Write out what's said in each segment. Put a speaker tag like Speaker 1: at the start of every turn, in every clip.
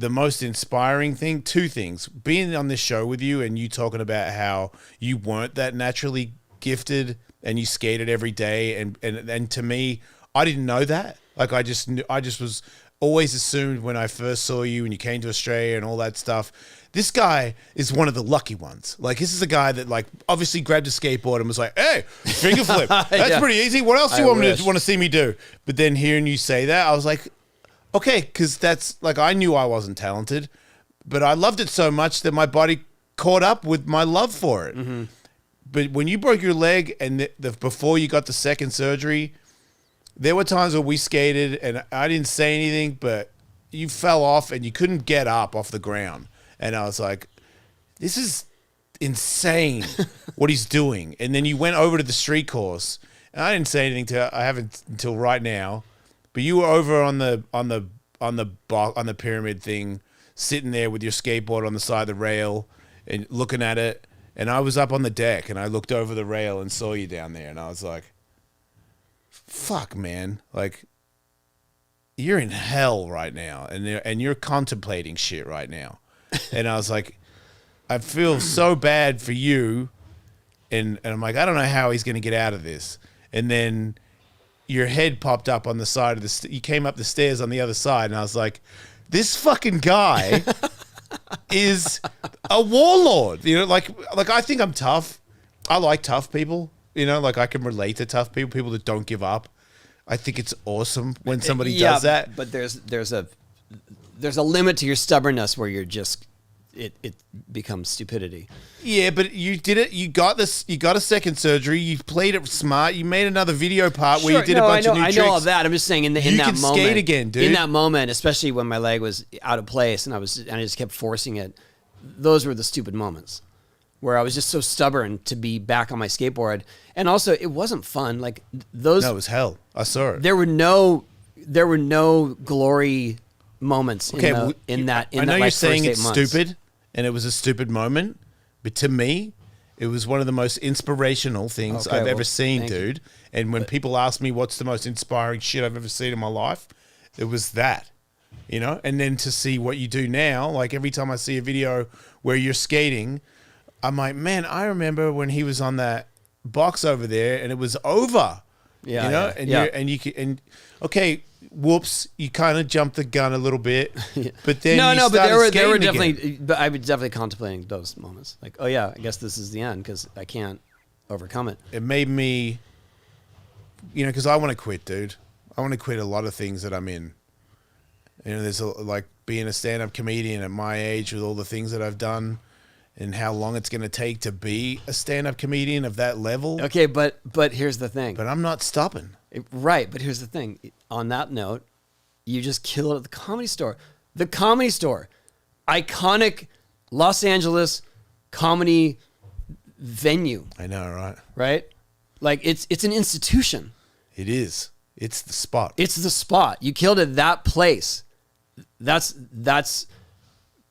Speaker 1: the most inspiring thing, two things. Being on this show with you and you talking about how you weren't that naturally gifted and you skated every day. And to me, I didn't know that. Like I just was always assumed when I first saw you and you came to Australia and all that stuff, this guy is one of the lucky ones. Like this is a guy that like obviously grabbed a skateboard and was like, hey, finger flip. That's pretty easy. What else do you want to see me do? But then hearing you say that, I was like, okay, because that's like I knew I wasn't talented, but I loved it so much that my body caught up with my love for it. Mm-hmm. But when you broke your leg and before you got the second surgery, there were times where we skated and I didn't say anything, but you fell off and you couldn't get up off the ground. And I was like, this is insane what he's doing. And then you went over to the street course and I didn't say anything I haven't until right now. But you were over on the pyramid thing, sitting there with your skateboard on the side of the rail and looking at it. And I was up on the deck and I looked over the rail and saw you down there. And I was like, fuck, man. Like, you're in hell right now. And you're contemplating shit right now. And I was like, I feel so bad for you. And I'm like, I don't know how he's going to get out of this. And then your head popped up on the side of you came up the stairs on the other side, and I was like, this fucking guy is a warlord. You know, like I think I'm tough. I like tough people. You know, like I can relate to tough people that don't give up. I think it's awesome when somebody does that.
Speaker 2: But there's a limit to your stubbornness where you're just it becomes stupidity.
Speaker 1: Yeah, but you did it. You got this. You got a second surgery. You played it smart. You made another video part where you did a bunch of new tricks.
Speaker 2: I know all that. I'm just saying in that moment. You can
Speaker 1: skate again, dude.
Speaker 2: In that moment, especially when my leg was out of place and I just kept forcing it. Those were the stupid moments where I was just so stubborn to be back on my skateboard. And also, it wasn't fun. Like those.
Speaker 1: No, it was hell. I saw it.
Speaker 2: There were no glory moments in that.
Speaker 1: I know you're saying it's stupid, and it was a stupid moment, but to me, it was one of the most inspirational things I've ever seen, dude. And when people ask me what's the most inspiring shit I've ever seen in my life, it was that, you know? And then to see what you do now, like every time I see a video where you're skating, I'm like, man, I remember when he was on that box over there and it was over. Yeah. You know? Okay, whoops, you kind of jumped the gun a little bit, but then but there were
Speaker 2: definitely, but I was definitely contemplating those moments. Like, oh yeah, I guess this is the end because I can't overcome it.
Speaker 1: It made me, you know, because I want to quit, dude. I want to quit a lot of things that I'm in. You know, there's like being a stand-up comedian at my age with all the things that I've done and how long it's going to take to be a stand-up comedian of that level.
Speaker 2: Okay, but here's the thing.
Speaker 1: But I'm not stopping.
Speaker 2: Right, but here's the thing. On that note, you just killed it at the Comedy Store. The Comedy Store, iconic Los Angeles comedy venue.
Speaker 1: I know, right?
Speaker 2: Right? Like it's an institution.
Speaker 1: It is. It's the spot.
Speaker 2: It's the spot. You killed it. That place. That's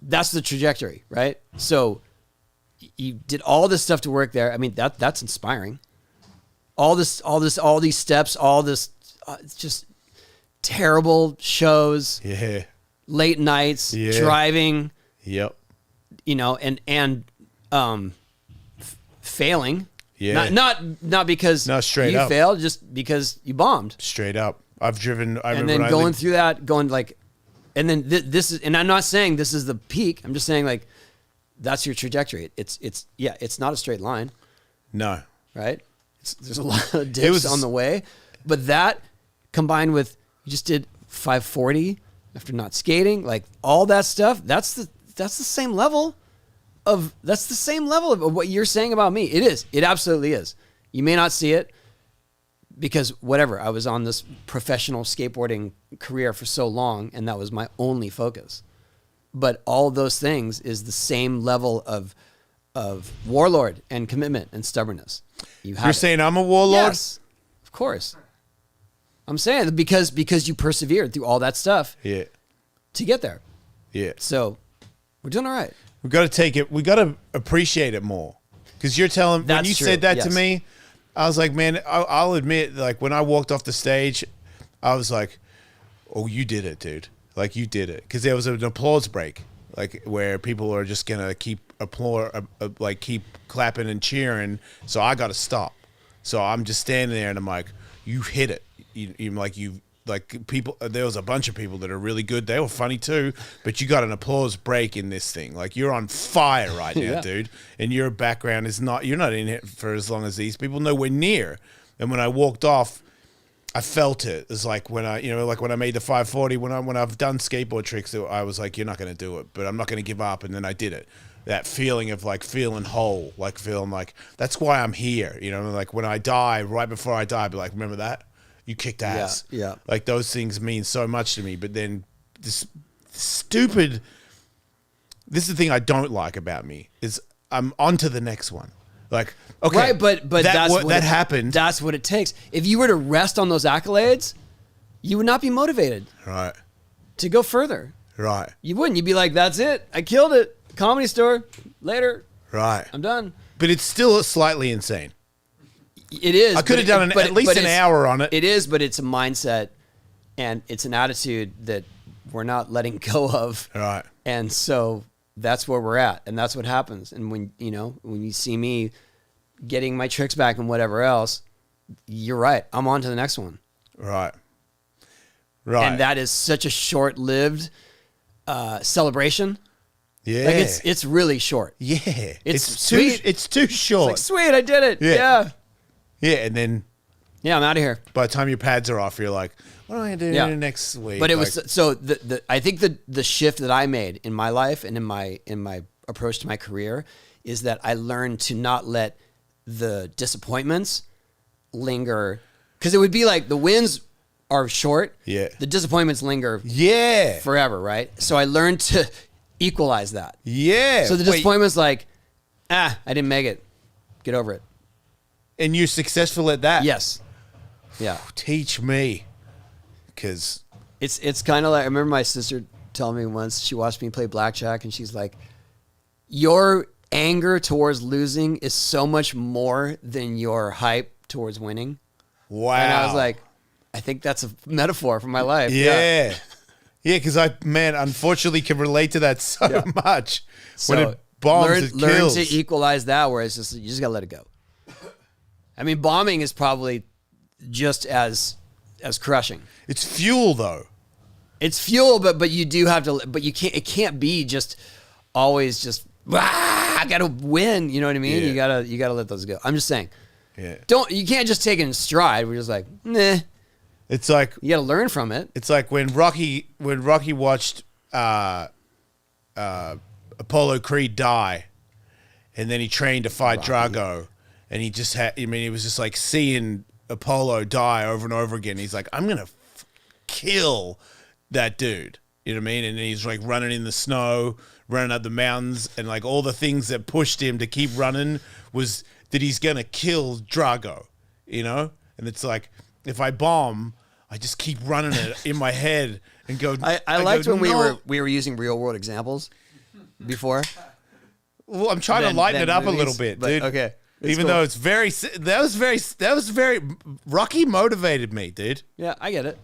Speaker 2: the trajectory, right? So you did all this stuff to work there. I mean, that's inspiring. All these steps, all this, it's just terrible shows.
Speaker 1: Yeah.
Speaker 2: Late nights, driving.
Speaker 1: Yep.
Speaker 2: You know, and failing.
Speaker 1: Yeah.
Speaker 2: Not because
Speaker 1: straight
Speaker 2: you
Speaker 1: up.
Speaker 2: failed, just because you bombed.
Speaker 1: Straight up. I've driven.
Speaker 2: And then going through that, going like, and then this is, and I'm not saying this is the peak. I'm just saying like, that's your trajectory. It's not a straight line.
Speaker 1: No.
Speaker 2: Right. There's a lot of dips on the way, but that combined with you just did 540 after not skating, like all that stuff. That's the same level of what you're saying about me. It is. It absolutely is. You may not see it because whatever. I was on this professional skateboarding career for so long, and that was my only focus. But all those things is the same level of warlord and commitment and stubbornness. You're
Speaker 1: saying I'm a warlord?
Speaker 2: Yes, of course. I'm saying because you persevered through all that stuff to get there.
Speaker 1: Yeah.
Speaker 2: So we're doing all right.
Speaker 1: We've got to take it. We got to appreciate it more. Because you're telling, when you said that to me, I was like, man, I'll admit, like when I walked off the stage, I was like, oh, you did it, dude. Like you did it because there was an applause break, like where people are just gonna keep like keep clapping and cheering. So I got to stop. So I'm just standing there and I'm like, you hit it. Like people. There was a bunch of people that are really good. They were funny too, but you got an applause break in this thing. Like you're on fire right now,
Speaker 2: Yeah.
Speaker 1: dude. And your background is not. You're not in it for as long as these people. Nowhere near. And when I walked off, I felt it. It's like when like when I made the 540, when I've done skateboard tricks, I was like, you're not going to do it, but I'm not going to give up. And then I did it. That feeling of like feeling whole, like feeling like that's why I'm here. Like when I die, right before I die, I'd be like, remember that? You kicked ass.
Speaker 2: Yeah.
Speaker 1: Like those things mean so much to me. But then this stupid, this is the thing I don't like about me is I'm on to the next one. Like, okay,
Speaker 2: Right, but
Speaker 1: that happened.
Speaker 2: That's what it takes. If you were to rest on those accolades, you would not be motivated
Speaker 1: Right.
Speaker 2: to go further.
Speaker 1: Right.
Speaker 2: You wouldn't. You'd be like, that's it. I killed it. Comedy Store. Later.
Speaker 1: Right.
Speaker 2: I'm done.
Speaker 1: But it's still slightly insane.
Speaker 2: It is.
Speaker 1: I could have done at least an hour on it.
Speaker 2: It is, but it's a mindset and it's an attitude that we're not letting go of.
Speaker 1: Right.
Speaker 2: And so that's where we're at. And that's what happens. And when you see me getting my tricks back and whatever else, you're right. I'm on to the next one.
Speaker 1: Right. Right.
Speaker 2: And that is such a short-lived celebration.
Speaker 1: Yeah.
Speaker 2: Like it's really short.
Speaker 1: Yeah.
Speaker 2: It's
Speaker 1: too
Speaker 2: sweet.
Speaker 1: it's too short.
Speaker 2: It's like, sweet, I did it.
Speaker 1: Yeah.
Speaker 2: Yeah.
Speaker 1: Yeah, and then
Speaker 2: I'm out of here.
Speaker 1: by the time your pads are off, you're like, what am I going to do next week?
Speaker 2: But it was so I think the shift that I made in my life and in my approach to my career is that I learned to not let the disappointments linger, because it would be like the wins are short.
Speaker 1: Yeah.
Speaker 2: The disappointments linger
Speaker 1: Yeah.
Speaker 2: forever, right? So I learned to equalize that.
Speaker 1: Yeah.
Speaker 2: So the disappointment's like, I didn't make it. Get over it.
Speaker 1: And you're successful at that?
Speaker 2: Yes. Yeah.
Speaker 1: Teach me. Because
Speaker 2: It's kind of like, I remember my sister telling me once, she watched me play blackjack and she's like, your anger towards losing is so much more than your hype towards winning.
Speaker 1: wow.
Speaker 2: And I was like, I think that's a metaphor for my life.
Speaker 1: Yeah. Yeah, because unfortunately can relate to that so much.
Speaker 2: So
Speaker 1: when it bombs, it
Speaker 2: learn
Speaker 1: kills.
Speaker 2: to equalize that, where it's just, you just got to let it go. I mean, bombing is probably just as crushing.
Speaker 1: It's fuel, though.
Speaker 2: It's fuel, but you do have to, but you can't, it can't be just always just, I got to win. You know what I mean?
Speaker 1: Yeah.
Speaker 2: You gotta let those go. I'm just saying,
Speaker 1: Yeah.
Speaker 2: you can't just take it in stride. We're just like, nah,
Speaker 1: It's like
Speaker 2: you got to learn from it.
Speaker 1: it's like when Rocky watched Apollo Creed die, and then he trained to fight Drago, and he just had. I mean, he was just like seeing Apollo die over and over again. He's like, I'm gonna kill that dude. You know what I mean? And he's like running in the snow, running up the mountains, and like all the things that pushed him to keep running was that he's gonna kill Drago. You know? And it's like, if I bomb, I just keep running it in my head and go.
Speaker 2: I liked
Speaker 1: go,
Speaker 2: when
Speaker 1: "No."
Speaker 2: we were using real world examples before.
Speaker 1: Well, I'm trying to lighten it up a little bit,
Speaker 2: but,
Speaker 1: dude.
Speaker 2: okay.
Speaker 1: Even though it's that was very Rocky motivated me, dude.
Speaker 2: Yeah, I get it.